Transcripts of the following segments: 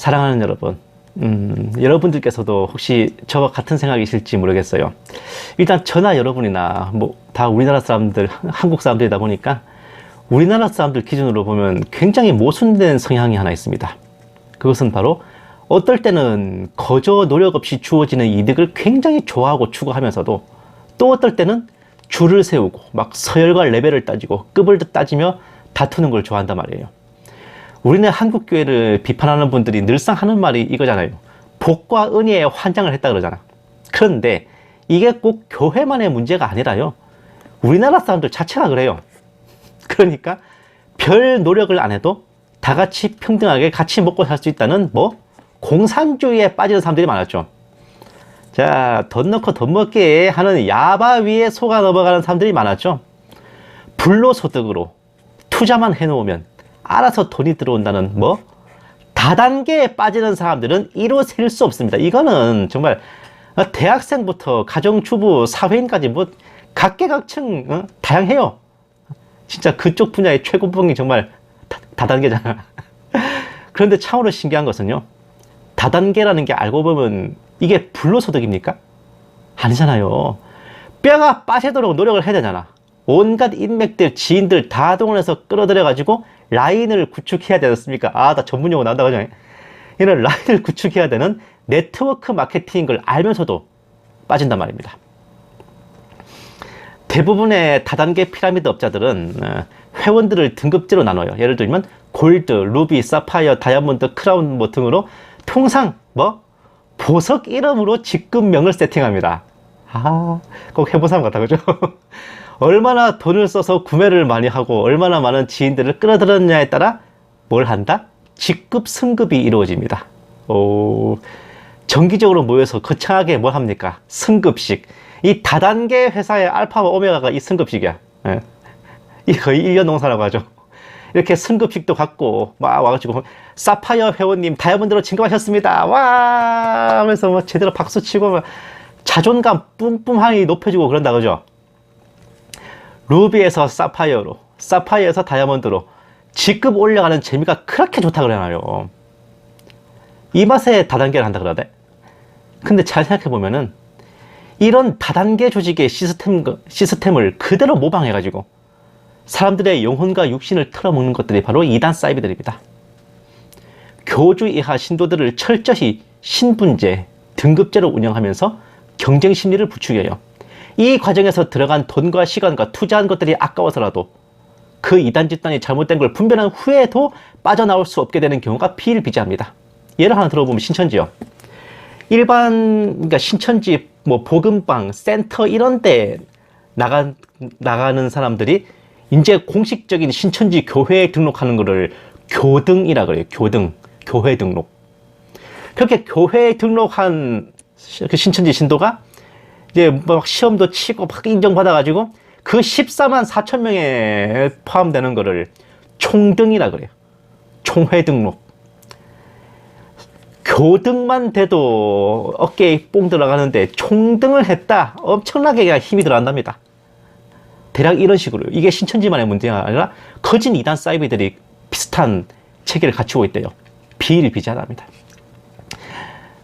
사랑하는 여러분, 여러분들께서도 혹시 저와 같은 생각이실지 모르겠어요. 일단 저나 여러분이나 뭐 다 우리나라 사람들, 한국 사람들이다 보니까 우리나라 사람들 기준으로 보면 굉장히 모순된 성향이 하나 있습니다. 그것은 바로 어떨 때는 거저 노력 없이 주어지는 이득을 굉장히 좋아하고 추구하면서도 또 어떨 때는 줄을 세우고 막 서열과 레벨을 따지고 급을 따지며 다투는 걸 좋아한단 말이에요. 우리네 한국교회를 비판하는 분들이 늘상 하는 말이 이거잖아요. 복과 은혜에 환장을 했다 그러잖아. 그런데 이게 꼭 교회만의 문제가 아니라요. 우리나라 사람들 자체가 그래요. 그러니까 별 노력을 안 해도 다 같이 평등하게 같이 먹고 살 수 있다는 뭐 공산주의에 빠지는 사람들이 많았죠. 자, 돈 넣고 돈 먹게 하는 야바 위에 속아 넘어가는 사람들이 많았죠. 불로소득으로 투자만 해놓으면 알아서 돈이 들어온다는 뭐 다단계에 빠지는 사람들은 이로 셀 수 없습니다. 이거는 정말 대학생부터 가정주부, 사회인까지 뭐 각계각층 다양해요. 진짜 그쪽 분야의 최고봉이 정말 다단계잖아. 그런데 참으로 신기한 것은요, 다단계라는 게 알고 보면 이게 불로소득입니까? 아니잖아요. 뼈가 빠지도록 노력을 해야 되잖아. 온갖 인맥들, 지인들 다 동원해서 끌어들여가지고 라인을 구축해야 되지 않습니까? 아, 나 전문용어 나온다고 하잖아요. 이런 라인을 구축해야 되는 네트워크 마케팅인 걸 알면서도 빠진단 말입니다. 대부분의 다단계 피라미드 업자들은 회원들을 등급제로 나눠요. 예를 들면 골드, 루비, 사파이어, 다이아몬드, 크라운 뭐 등으로 통상 뭐 보석 이름으로 직급명을 세팅합니다. 아, 꼭 해본 사람 같다, 그죠? 얼마나 돈을 써서 구매를 많이 하고 얼마나 많은 지인들을 끌어들였냐에 따라 뭘 한다? 직급 승급이 이루어집니다. 오, 정기적으로 모여서 거창하게 뭘 합니까? 승급식. 이 다단계 회사의 알파와 오메가가 이 승급식이야. 예. 이 거의 1년 농사라고 하죠. 이렇게 승급식도 갖고 막 와가지고 사파이어 회원님 다이아몬드로 진급하셨습니다. 와 하면서 뭐 제대로 박수치고 막 자존감 뿜뿜하니 높여주고 그런다 그죠. 루비에서 사파이어로, 사파이어에서 다이아몬드로 직급 올려가는 재미가 그렇게 좋다 그러나요. 이 맛에 다단계를 한다 그러대. 근데 잘 생각해보면은 이런 다단계 조직의 시스템을 그대로 모방해가지고 사람들의 영혼과 육신을 털어먹는 것들이 바로 이단 사이비들입니다. 교주 이하 신도들을 철저히 신분제, 등급제로 운영하면서 경쟁 심리를 부추겨요. 이 과정에서 들어간 돈과 시간과 투자한 것들이 아까워서라도 그 이단 집단이 잘못된 걸 분별한 후에도 빠져나올 수 없게 되는 경우가 비일비재합니다. 예를 하나 들어보면 신천지요. 그러니까 신천지, 뭐 복음방, 센터 이런 데 나가는 사람들이 이제 공식적인 신천지 교회에 등록하는 거를 교등이라 그래요. 교등, 교회 등록. 그렇게 교회에 등록한 그 신천지 신도가 이제 막 시험도 치고 막 인정받아가지고 그 14만 4천 명에 포함되는 거를 총등이라 그래요. 총회 등록. 교등만 돼도 어깨에 뽕 들어가는데 총등을 했다. 엄청나게 그냥 힘이 들어간답니다. 대략 이런 식으로. 이게 신천지만의 문제가 아니라 거진 이단 사이비들이 비슷한 체계를 갖추고 있대요. 비일비재합니다.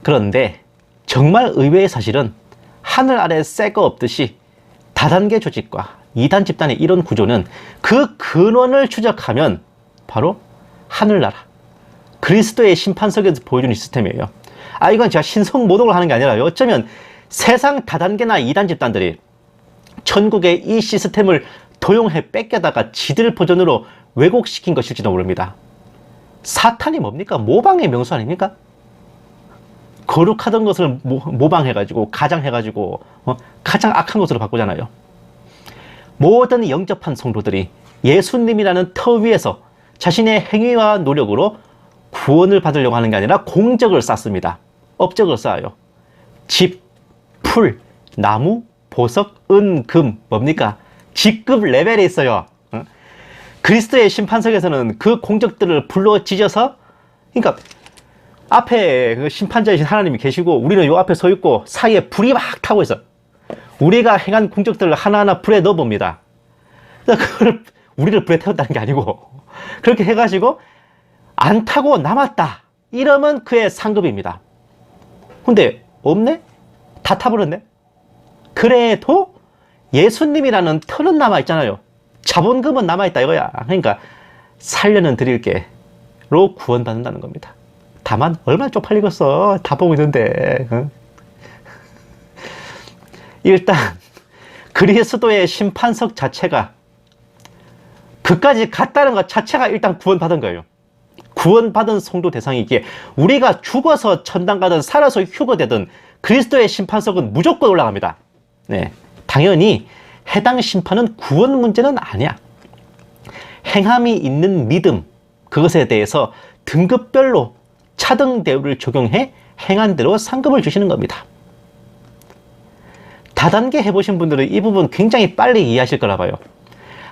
그런데 정말 의외의 사실은 하늘 아래 새거 없듯이 다단계 조직과 이단 집단의 이런 구조는 그 근원을 추적하면 바로 하늘나라, 그리스도의 심판석에서 보여주는 시스템이에요. 아, 이건 제가 신성모독을 하는 게 아니라요. 어쩌면 세상 다단계나 이단 집단들이 천국의 이 시스템을 도용해 뺏겨다가 지들 버전으로 왜곡시킨 것일지도 모릅니다. 사탄이 뭡니까? 모방의 명수 아닙니까? 거룩하던 것을 모방해가지고 가장해가지고 가장 악한 것으로 바꾸잖아요. 모든 영접한 성도들이 예수님이라는 터 위에서 자신의 행위와 노력으로 구원을 받으려고 하는 게 아니라 공적을 쌓습니다. 업적을 쌓아요. 집, 풀, 나무, 보석, 은, 금 뭡니까? 직급 레벨에 있어요. 그리스도의 심판석에서는 그 공적들을 불러 지져서, 그러니까 앞에 그 심판자이신 하나님이 계시고 우리는 요 앞에 서 있고 사이에 불이 막 타고 있어. 우리가 행한 공적들을 하나하나 불에 넣어봅니다. 그걸 우리를 불에 태웠다는 게 아니고 그렇게 해가지고 안 타고 남았다. 이러면 그의 상급입니다. 근데 없네? 다 타버렸네? 그래도 예수님이라는 터는 남아있잖아요. 자본금은 남아있다 이거야. 그러니까 살려는 드릴게 로 구원받는다는 겁니다. 다만 얼마나 쪽팔리겠어. 다 보고 있는데. 일단 그리스도의 심판석 자체가 그까지 갔다는 것 자체가 일단 구원받은 거예요. 구원받은 성도 대상이기에 우리가 죽어서 천당 가든 살아서 휴거되든 그리스도의 심판석은 무조건 올라갑니다. 네, 당연히 해당 심판은 구원 문제는 아니야. 행함이 있는 믿음, 그것에 대해서 등급별로 차등 대우를 적용해 행한 대로 상급을 주시는 겁니다. 다단계 해보신 분들은 이 부분 굉장히 빨리 이해하실 거라 봐요.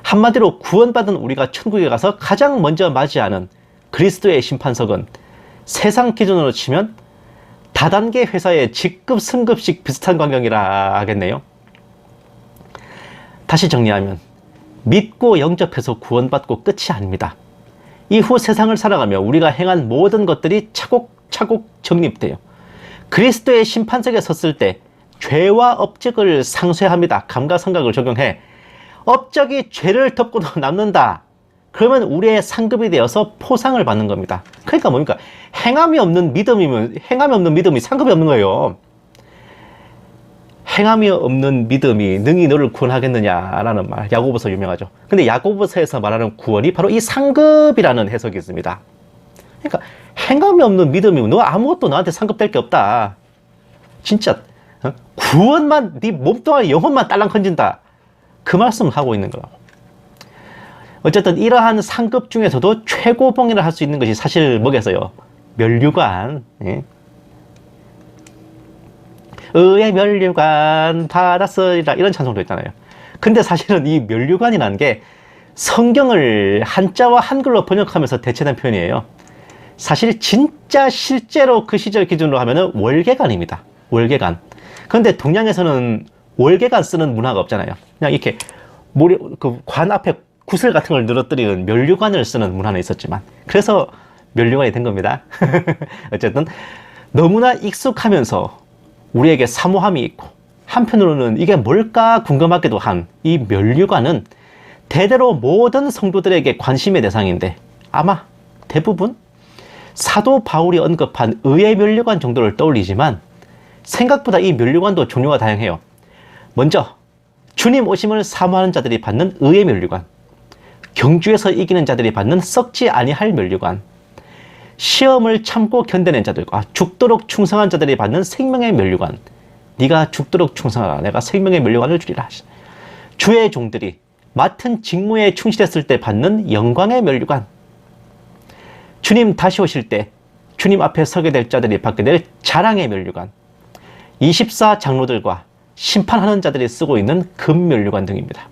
한마디로 구원받은 우리가 천국에 가서 가장 먼저 맞이하는 그리스도의 심판석은 세상 기준으로 치면 다단계 회사의 직급 승급식 비슷한 광경이라 하겠네요. 다시 정리하면 믿고 영접해서 구원받고 끝이 아닙니다. 이후 세상을 살아가며 우리가 행한 모든 것들이 차곡차곡 정립돼요. 그리스도의 심판석에 섰을 때 죄와 업적을 상쇄합니다. 감가상각을 적용해 업적이 죄를 덮고도 남는다. 그러면 우리의 상급이 되어서 포상을 받는 겁니다. 그러니까 뭡니까? 행함이 없는 믿음이 상급이 없는 거예요. 행함이 없는 믿음이 능히 너를 구원하겠느냐라는 말, 야고보서 유명하죠. 근데 야고보서에서 말하는 구원이 바로 이 상급이라는 해석이 있습니다. 그러니까 행함이 없는 믿음이 너 아무것도 너한테 상급될 게 없다. 진짜 구원만 네 몸뚱아리 영혼만 딸랑 건진다. 그 말씀을 하고 있는 거라고. 어쨌든 이러한 상급 중에서도 최고봉이라 할 수 있는 것이 사실 뭐겠어요? 면류관. 예? 의의 면류관 받았으리라 이런 찬송도 있잖아요. 근데 사실은 이 면류관이라는 게 성경을 한자와 한글로 번역하면서 대체된 표현이에요. 사실 진짜 실제로 그 시절 기준으로 하면은 월계관입니다. 월계관. 그런데 동양에서는 월계관 쓰는 문화가 없잖아요. 그냥 이렇게 그 관 앞에 구슬 같은 걸 늘어뜨리는 면류관을 쓰는 문화는 있었지만, 그래서 면류관이 된 겁니다. 어쨌든 너무나 익숙하면서 우리에게 사모함이 있고 한편으로는 이게 뭘까 궁금하기도 한 이 면류관은 대대로 모든 성도들에게 관심의 대상인데 아마 대부분 사도 바울이 언급한 의의 면류관 정도를 떠올리지만 생각보다 이 면류관도 종류가 다양해요. 먼저 주님 오심을 사모하는 자들이 받는 의의 면류관, 경주에서 이기는 자들이 받는 썩지 아니할 면류관, 시험을 참고 견뎌낸 자들과 죽도록 충성한 자들이 받는 생명의 면류관. 네가 죽도록 충성하라. 내가 생명의 면류관을 주리라. 주의 종들이 맡은 직무에 충실했을 때 받는 영광의 면류관. 주님 다시 오실 때 주님 앞에 서게 될 자들이 받게 될 자랑의 면류관. 24 장로들과 심판하는 자들이 쓰고 있는 금 면류관 등입니다.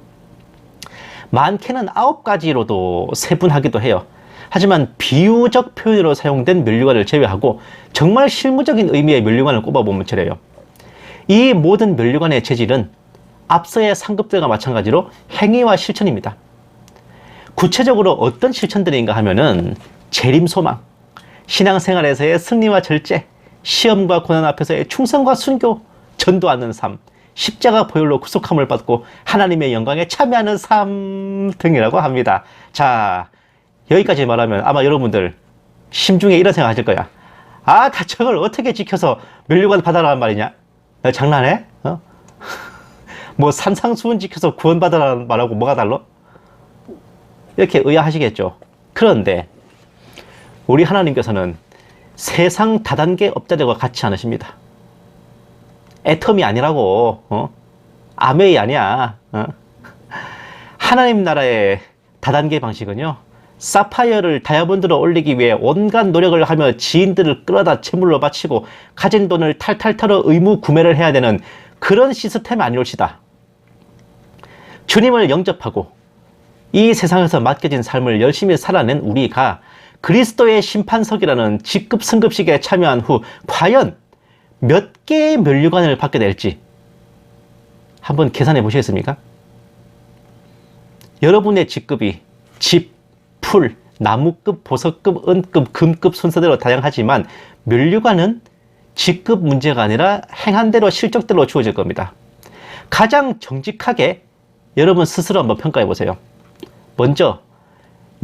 많게는 9가지로도 세분하기도 해요. 하지만 비유적 표현으로 사용된 면류관을 제외하고 정말 실무적인 의미의 면류관을 꼽아보면 저래요. 이 모든 면류관의 재질은 앞서의 상급들과 마찬가지로 행위와 실천입니다. 구체적으로 어떤 실천들인가 하면은 재림소망, 신앙생활에서의 승리와 절제, 시험과 고난 앞에서의 충성과 순교, 전도하는 삶, 십자가 보혈로 구속함을 받고 하나님의 영광에 참여하는 삶 등이라고 합니다. 자, 여기까지 말하면 아마 여러분들 심중에 이런 생각 하실 거야. 아, 다 저걸 어떻게 지켜서 면류관 받아라는 말이냐? 너 장난해? 뭐 산상수훈 지켜서 구원받아라는 말하고 뭐가 달라? 이렇게 의아하시겠죠. 그런데 우리 하나님께서는 세상 다단계 업자들과 같이 않으십니다. 애텀이 아니라고. 아메이 아니야. 하나님 나라의 다단계 방식은요, 사파이어를 다이아몬드로 올리기 위해 온갖 노력을 하며 지인들을 끌어다 제물로 바치고 가진 돈을 탈탈 털어 의무 구매를 해야 되는 그런 시스템이 아니올시다. 주님을 영접하고 이 세상에서 맡겨진 삶을 열심히 살아낸 우리가 그리스도의 심판석이라는 직급 승급식에 참여한 후 과연 몇 개의 면류관을 받게 될지 한번 계산해 보시겠습니까? 여러분의 직급이 집, 풀, 나무급, 보석급, 은급, 금급 순서대로 다양하지만 면류관은 직급 문제가 아니라 행한대로 실적대로 주어질 겁니다. 가장 정직하게 여러분 스스로 한번 평가해 보세요. 먼저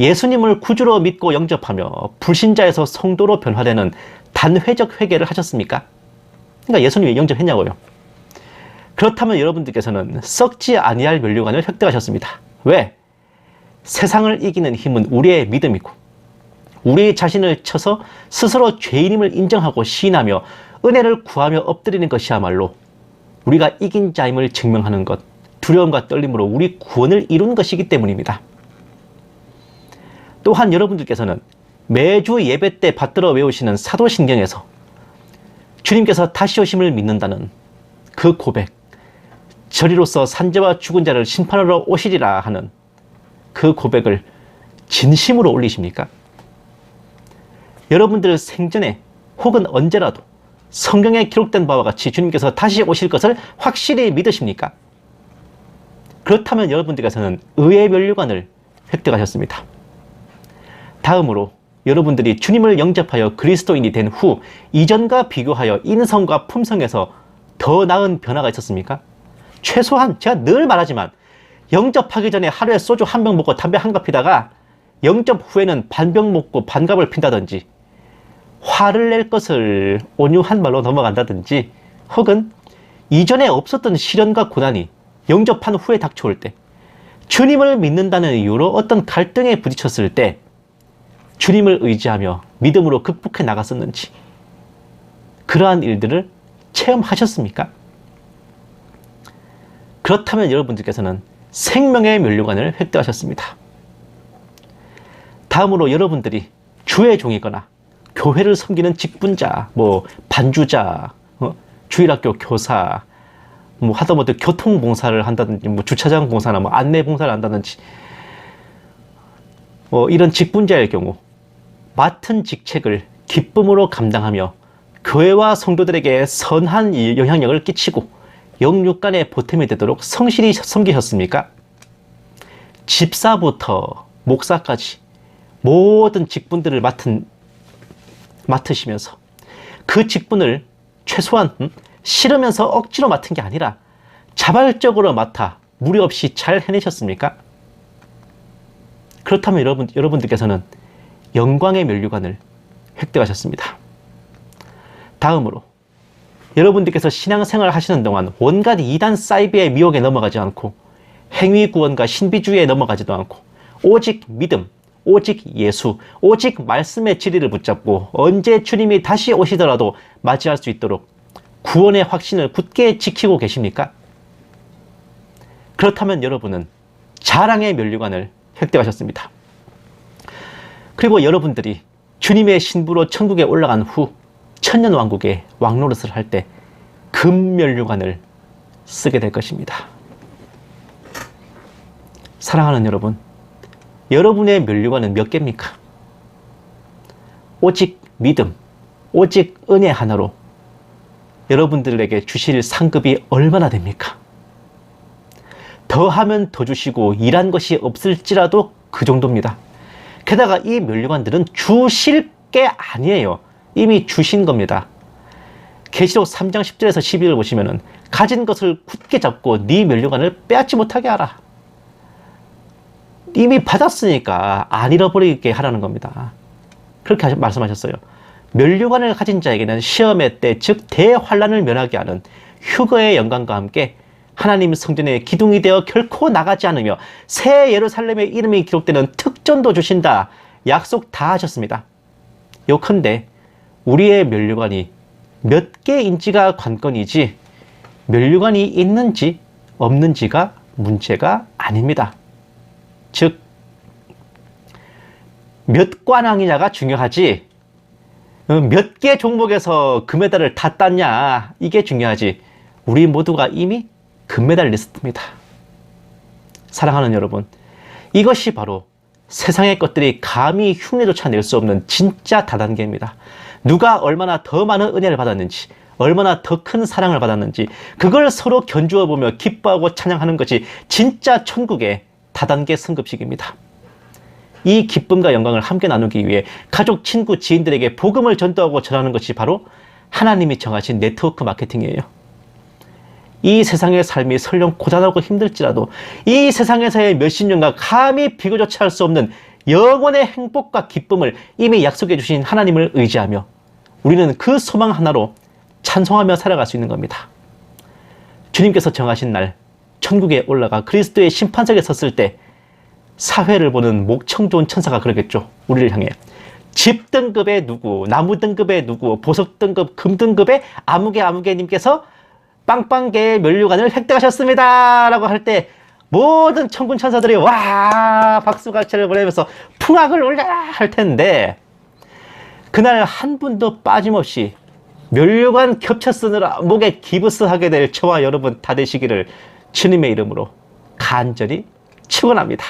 예수님을 구주로 믿고 영접하며 불신자에서 성도로 변화되는 단회적 회개를 하셨습니까? 그러니까 예수님이 영접했냐고요. 그렇다면 여러분들께서는 썩지 아니할 면류관을 획득하셨습니다. 왜? 세상을 이기는 힘은 우리의 믿음이고 우리 자신을 쳐서 스스로 죄인임을 인정하고 시인하며 은혜를 구하며 엎드리는 것이야말로 우리가 이긴 자임을 증명하는 것, 두려움과 떨림으로 우리 구원을 이룬 것이기 때문입니다. 또한 여러분들께서는 매주 예배 때 받들어 외우시는 사도신경에서 주님께서 다시 오심을 믿는다는 그 고백, 저리로서 산자와 죽은 자를 심판하러 오시리라 하는 그 고백을 진심으로 올리십니까? 여러분들 생전에 혹은 언제라도 성경에 기록된 바와 같이 주님께서 다시 오실 것을 확실히 믿으십니까? 그렇다면 여러분들께서는 의의 면류관을 획득하셨습니다. 다음으로 여러분들이 주님을 영접하여 그리스도인이 된 후 이전과 비교하여 인성과 품성에서 더 나은 변화가 있었습니까? 최소한 제가 늘 말하지만 영접하기 전에 하루에 소주 한 병 먹고 담배 한 갑 피다가 영접 후에는 반병 먹고 반갑을 핀다든지 화를 낼 것을 온유한 말로 넘어간다든지 혹은 이전에 없었던 시련과 고난이 영접한 후에 닥쳐올 때 주님을 믿는다는 이유로 어떤 갈등에 부딪혔을 때 주님을 의지하며 믿음으로 극복해 나갔었는지 그러한 일들을 체험하셨습니까? 그렇다면 여러분들께서는 생명의 면류관을 획득하셨습니다. 다음으로 여러분들이 주의 종이거나 교회를 섬기는 직분자, 반주자, 주일학교 교사, 하다못해 교통봉사를 한다든지, 주차장 봉사나 안내봉사를 한다든지, 이런 직분자의 경우, 맡은 직책을 기쁨으로 감당하며 교회와 성도들에게 선한 영향력을 끼치고 영육간의 보탬이 되도록 성실히 섬기셨습니까? 집사부터 목사까지 모든 직분들을 맡으시면서 그 직분을 최소한 싫으면서 억지로 맡은 게 아니라 자발적으로 맡아 무리 없이 잘 해내셨습니까? 그렇다면 여러분들께서는 영광의 면류관을 획득하셨습니다. 다음으로 여러분들께서 신앙생활을 하시는 동안 온갖 이단 사이비의 미혹에 넘어가지 않고 행위구원과 신비주의에 넘어가지도 않고 오직 믿음, 오직 예수, 오직 말씀의 진리를 붙잡고 언제 주님이 다시 오시더라도 맞이할 수 있도록 구원의 확신을 굳게 지키고 계십니까? 그렇다면 여러분은 자랑의 면류관을 획득하셨습니다. 그리고 여러분들이 주님의 신부로 천국에 올라간 후 천년왕국의 왕노릇을 할 때 금면류관을 쓰게 될 것입니다. 사랑하는 여러분, 여러분의 면류관은 몇 개입니까? 오직 믿음, 오직 은혜 하나로 여러분들에게 주실 상급이 얼마나 됩니까? 더하면 더 주시고 일한 것이 없을지라도 그 정도입니다. 게다가 이 면류관들은 주실 게 아니에요. 이미 주신 겁니다. 계시록 3장 10절에서 12절을 보시면은 가진 것을 굳게 잡고 네 면류관을 빼앗지 못하게 하라. 이미 받았으니까 안 잃어버리게 하라는 겁니다. 그렇게 말씀하셨어요. 면류관을 가진 자에게는 시험의 때, 즉 대환란을 면하게 하는 휴거의 영광과 함께 하나님 성전의 기둥이 되어 결코 나가지 않으며 새 예루살렘의 이름이 기록되는 특전도 주신다. 약속 다 하셨습니다. 요컨대 우리의 면류관이 몇 개인지가 관건이지 면류관이 있는지 없는지가 문제가 아닙니다. 즉 몇 관왕이냐가 중요하지 몇 개 종목에서 금메달을 다 땄냐 이게 중요하지 우리 모두가 이미 금메달리스트입니다. 사랑하는 여러분, 이것이 바로 세상의 것들이 감히 흉내조차 낼 수 없는 진짜 다단계입니다. 누가 얼마나 더 많은 은혜를 받았는지, 얼마나 더 큰 사랑을 받았는지 그걸 서로 견주어 보며 기뻐하고 찬양하는 것이 진짜 천국의 다단계 승급식입니다. 이 기쁨과 영광을 함께 나누기 위해 가족, 친구, 지인들에게 복음을 전도하고 전하는 것이 바로 하나님이 정하신 네트워크 마케팅이에요. 이 세상의 삶이 설령 고단하고 힘들지라도 이 세상에서의 몇십 년간 감히 비교조차 할 수 없는 영원의 행복과 기쁨을 이미 약속해 주신 하나님을 의지하며 우리는 그 소망 하나로 찬송하며 살아갈 수 있는 겁니다. 주님께서 정하신 날 천국에 올라가 그리스도의 심판석에 섰을 때 사회를 보는 목청 좋은 천사가 그러겠죠. 우리를 향해 집 등급의 누구, 나무 등급의 누구, 보석 등급, 금 등급의 아무개님께서 빵빵개의 면류관을 획득하셨습니다 라고 할 때 모든 천군 천사들이 와 박수갈채를 보내면서 풍악을 올려라 할 텐데, 그날 한 분도 빠짐없이 면류관 겹쳐 쓰느라 목에 기부스하게 될 저와 여러분 다 되시기를 주님의 이름으로 간절히 축원합니다.